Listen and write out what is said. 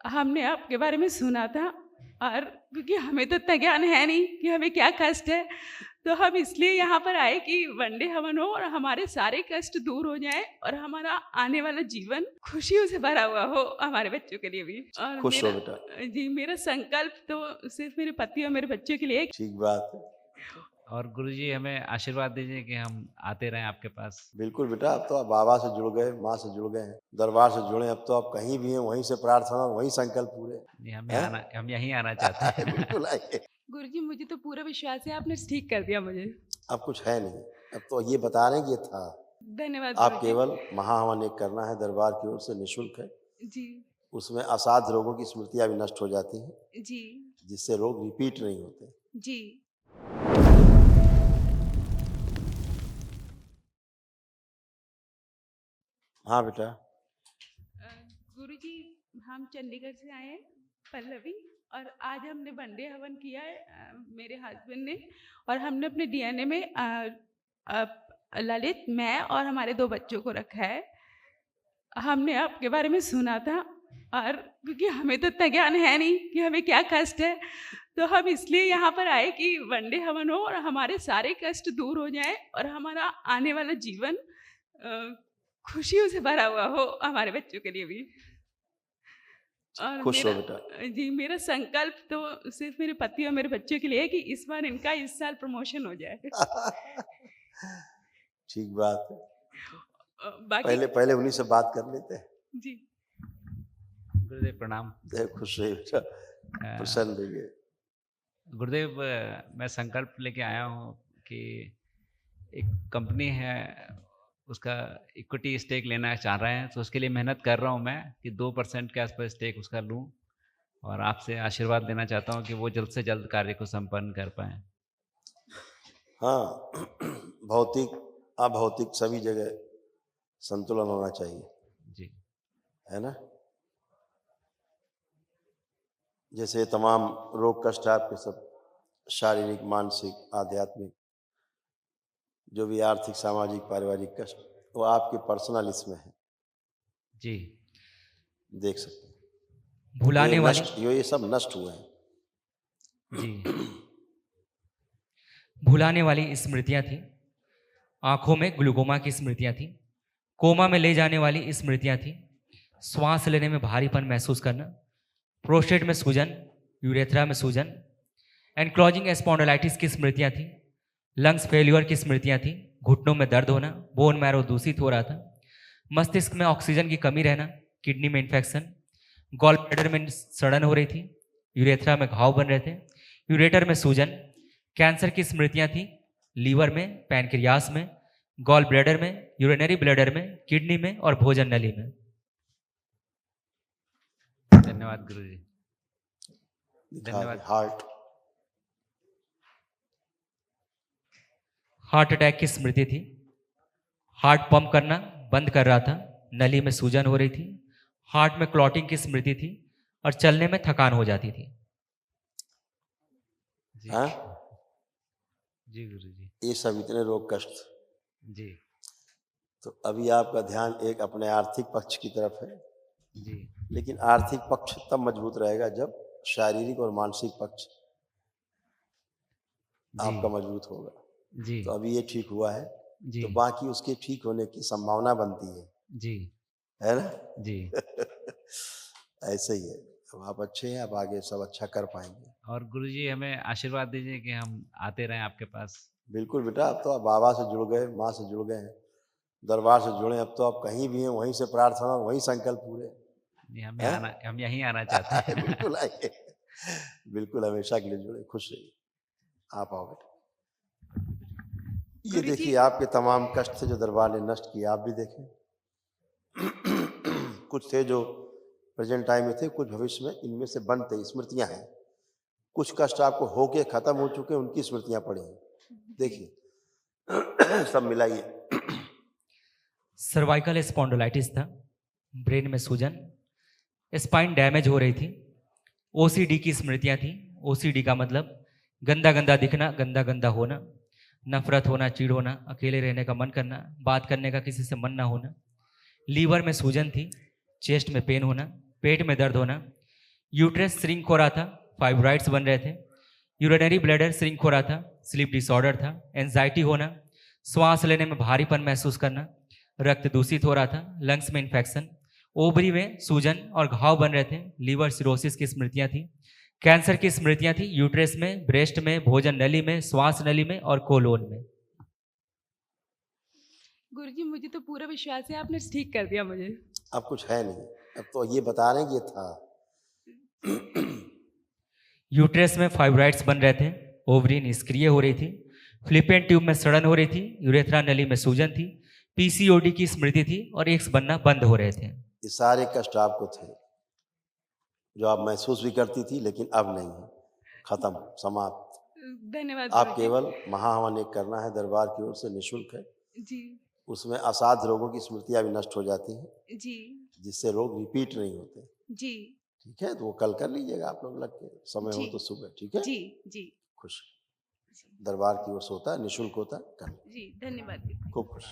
हमने आपके बारे में सुना था और क्योंकि हमें तो इतना ज्ञान है नहीं कि हमें क्या कष्ट है, तो हम इसलिए यहाँ पर आए कि वनडे हवन हो और हमारे सारे कष्ट दूर हो जाएँ और हमारा आने वाला जीवन खुशियों से भरा हुआ हो हमारे बच्चों के लिए भी। और खुश हो मेरा बेटा। जी, मेरा संकल्प तो सिर्फ़ मेरे पति और मेरे बच्चों के लिए है। ठीक बात है। और गुरुजी हमें आशीर्वाद दीजिए कि हम आते रहें आपके पास। बिल्कुल बेटा, अब तो आप बाबा से जुड़ गए, माँ से जुड़ गए हैं, दरबार से जुड़े, अब तो आप कहीं भी हैं, वहीं से प्रार्थना और वहीं संकल्प पूरे। जी, हैं? हम यहीं आना चाहते हैं। बिल्कुल आइए। गुरुजी, मुझे तो पूरा विश्वास है, आपने ठीक कर दिया मुझे। अब कुछ है नहीं, अब तो ये बता रहे हैं कि ये था। धन्यवाद आप गुरुजी। केवल महाहवन एक करना है, दरबार की ओर से निःशुल्क है। जी, उसमें असाध्य रोगों की स्मृतियाँ भी नष्ट हो जाती हैं, जी, जिससे रोग रिपीट नहीं होते। जी। हाँ बेटा। गुरुजी, हम चंडीगढ़ से आए हैं, पल्लवी, और आज हमने वनडे हवन किया है मेरे हस्बैंड ने, और हमने अपने डीएनए में ललित, मैं और हमारे 2 बच्चों को रखा है। हमने आपके बारे में सुना था और क्योंकि हमें तो इतना ज्ञान है नहीं कि हमें क्या कष्ट है, तो हम इसलिए यहाँ पर आए कि वनडे हवन हो और हमारे सारे कष्ट दूर हो जाएँ और हमारा आने वाला जीवन खुशियों से भरा हुआ हो हमारे बच्चों के लिए भी। और खुश हो बेटा। जी, मेरा संकल्प तो सिर्फ़ मेरे पति और मेरे बच्चों के लिए है कि इस बार इनका इस साल प्रमोशन हो जाए। ठीक बात है। बाकी पहले पहले उन्हीं से बात कर लेते हैं। जी, गुरुदेव प्रणाम। खुश रहिए बेटा, प्रसन्न रहिए। गुरुदेव, मैं संकल्प लेके आया हूँ कि एक कंपनी है, उसका इक्विटी स्टेक लेना चाह रहे हैं, तो उसके लिए मेहनत कर रहा हूँ मैं कि 2% के आसपास स्टेक उसका लूँ, और आपसे आशीर्वाद लेना चाहता हूँ कि वो जल्द से जल्द कार्य को संपन्न कर पाएँ। हाँ, भौतिक, अभौतिक सभी जगह संतुलन होना चाहिए, जी, है ना? जैसे तमाम रोग कष्ट आपके सब शारीरिक, मानसिक, आध्यात्मिक, जो भी आर्थिक, सामाजिक, पारिवारिक कष्ट, वो आपके पर्सनल इसमें है, जी। देख सकते हैं। भुलाने वाली ये सब नष्ट हुए हैं। जी, भुलाने वाली स्मृतियां थी, आंखों में ग्लूकोमा की स्मृतियां थी, कोमा में ले जाने वाली स्मृतियां थी, श्वास लेने में भारीपन महसूस करना, प्रोस्टेट में सूजन, यूरेथ्रा में सूजन, एनक्लोजिंग स्पॉन्डिलाइटिस की स्मृतियां थी, लंग्स फेल्यूर की स्मृतियां थी, घुटनों में दर्द होना, बोन मैरो दूषित हो रहा था, मस्तिष्क में ऑक्सीजन की कमी रहना, किडनी में इन्फेक्शन, गॉल ब्लैडर में सड़न हो रही थी, यूरेथ्रा में घाव बन रहे थे, यूरेटर में सूजन, कैंसर की स्मृतियां थी, लीवर में, पैनक्रियास में, गॉल ब्लैडर में, यूरिनरी ब्लैडर में, किडनी में और भोजन नली में। धन्यवाद गुरुजी। धन्यवाद। हार्ट, हार्ट अटैक की स्मृति थी, हार्ट पंप करना बंद कर रहा था, नली में सूजन हो रही थी, हार्ट में क्लॉटिंग की स्मृति थी और चलने में थकान हो जाती थी। जी, हाँ? जी गुरुजी। ये सब इतने रोग कष्ट। जी, तो अभी आपका ध्यान एक अपने आर्थिक पक्ष की तरफ है, जी, लेकिन आर्थिक पक्ष तब मजबूत रहेगा जब शारीरिक और मानसिक पक्ष आपका मजबूत होगा। जी, तो अभी ये ठीक हुआ है, जी, तो बाकी उसके ठीक होने की संभावना बनती जी, है ना? जी। ऐसे ही है। अब आप अच्छे हैं, अब आगे सब अच्छा कर पाएंगे। और गुरुजी हमें आशीर्वाद दीजिए कि हम आते रहें आपके पास। बिल्कुल बेटा, अब तो आप बाबा से जुड़ गए, माँ से जुड़ गए हैं, दरबार से जुड़े, अब तो आप कहीं भी हैं, वहीं से प्रार्थना और वहीं संकल्प पूरे। जी, हैं? हम यहीं आना चाहते हैं। बिल्कुल आइए, बिल्कुल हमेशा के लिए जुड़े, खुश रहिए। आप आओ बेटा। ये गुरुजी, देखिए आपके तमाम कष्ट थे जो दरबार ने नष्ट किए, आप भी देखें। कुछ थे जो प्रेजेंट टाइम में थे, कुछ भविष्य में, इनमें से बनते स्मृतियां हैं। कुछ कष्ट आपको होके खत्म हो चुके, उनकी स्मृतियां पड़ी हैं, देखिए। सब मिलाइए। सर्वाइकल स्पॉन्डिलाइटिस था, ब्रेन में सूजन, स्पाइन डैमेज हो रही थी, ओसीडी की स्मृतियां थी। ओसीडी का मतलब गंदा गंदा दिखना, गंदा गंदा होना, नफरत होना, चिढ़ होना, अकेले रहने का मन करना, बात करने का किसी से मन ना होना। लीवर में सूजन थी, चेस्ट में पेन होना, पेट में दर्द होना, यूट्रस श्रिंक हो रहा था, फाइब्रॉइड्स बन रहे थे, यूरिनरी ब्लैडर श्रिंक हो रहा था, स्लीप डिसऑर्डर था, एंजाइटी होना, श्वास लेने में भारीपन महसूस करना, रक्त दूषित हो रहा था, लंग्स में इन्फेक्शन, ओवरी में सूजन और घाव बन रहे थे, लीवर सिरोसिस की स्मृतियां थी, कैंसर की स्मृतियां थी, यूट्रस में, ब्रेस्ट में, भोजन नली में, श्वास नली में और कोलोन में। गुरुजी मुझे तो पूरा विश्वास है, आपने ठीक कर दिया मुझे। अब कुछ है नहीं, अब तो ये बता रहे हैं कि ये था। यूट्रस में फाइब्रॉइड्स बन रहे थे, ओवरी निष्क्रिय हो रही थी, फ्लिपेन ट्यूब में सड़न हो रही थी, यूरेथ्रा नली में सूजन थी, पीसीओडी की स्मृति थी और एक्स बनना बंद हो रहे थे। ये सारे कष्ट आपको थे जो आप महसूस भी करती थी, लेकिन अब नहीं है, खत्म, समाप्त। धन्यवाद आप गुरुजी। केवल महाहवन एक करना है, दरबार की ओर से निःशुल्क है। जी उसमें असाध्य रोगों की स्मृतियां भी नष्ट हो जाती हैं, जी जिससे रोग रिपीट नहीं होते। जी ठीक है, तो वो कल कर लीजिएगा आप लोग लग के, समय हो जी तो सुबह। ठीक है, जी जी खुश। दरबार की ओर से होता है, निःशुल्क होता है, कर। जी धन्यवाद। खूब खुश।